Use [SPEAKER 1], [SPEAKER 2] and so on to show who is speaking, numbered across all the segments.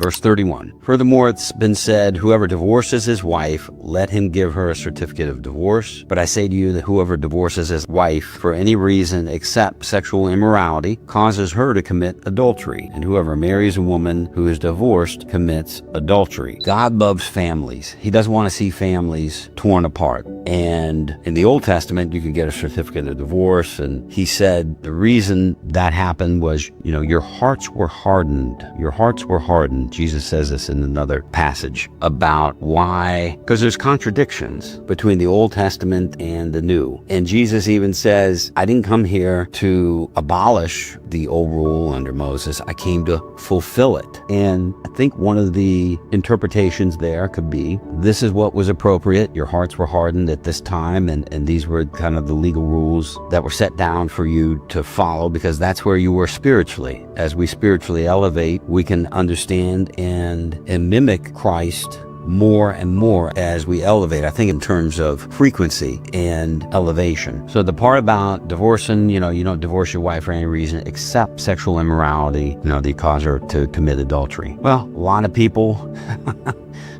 [SPEAKER 1] Verse 31. Furthermore, it's been said, whoever divorces his wife, let him give her a certificate of divorce. But I say to you that whoever divorces his wife for any reason except sexual immorality causes her to commit adultery. And whoever marries a woman who is divorced commits adultery. God loves families. He doesn't want to see families torn apart. And in the Old Testament, you could get a certificate of divorce. And he said the reason that happened was, your hearts were hardened. Your hearts were hardened. Jesus says this in another passage about why, because there's contradictions between the Old Testament and the New. And Jesus even says, I didn't come here to abolish the old rule under Moses. I came to fulfill it. And I think one of the interpretations there could be, this is what was appropriate. Your hearts were hardened at this time. And these were kind of the legal rules that were set down for you to follow, because that's where you were spiritually. As we spiritually elevate, we can understand and mimic Christ more and more as we elevate, I think in terms of frequency and elevation. So the part about divorcing, you don't divorce your wife for any reason except sexual immorality, that cause her to commit adultery. Well, a lot of people,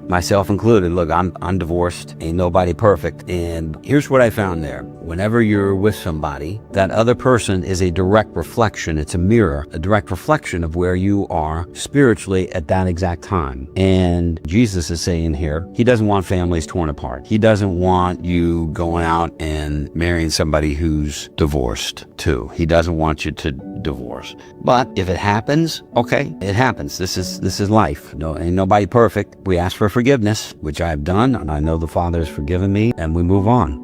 [SPEAKER 1] myself included, look, I'm divorced, ain't nobody perfect. And here's what I found there. Whenever you're with somebody, that other person is a direct reflection. It's a mirror, a direct reflection of where you are spiritually at that exact time. And Jesus is saying here, he doesn't want families torn apart. He doesn't want you going out and marrying somebody who's divorced too. He doesn't want you to divorce. But if it happens, okay, it happens. This is life. Ain't nobody perfect. We ask for forgiveness, which I've done, and I know the Father has forgiven me, and we move on.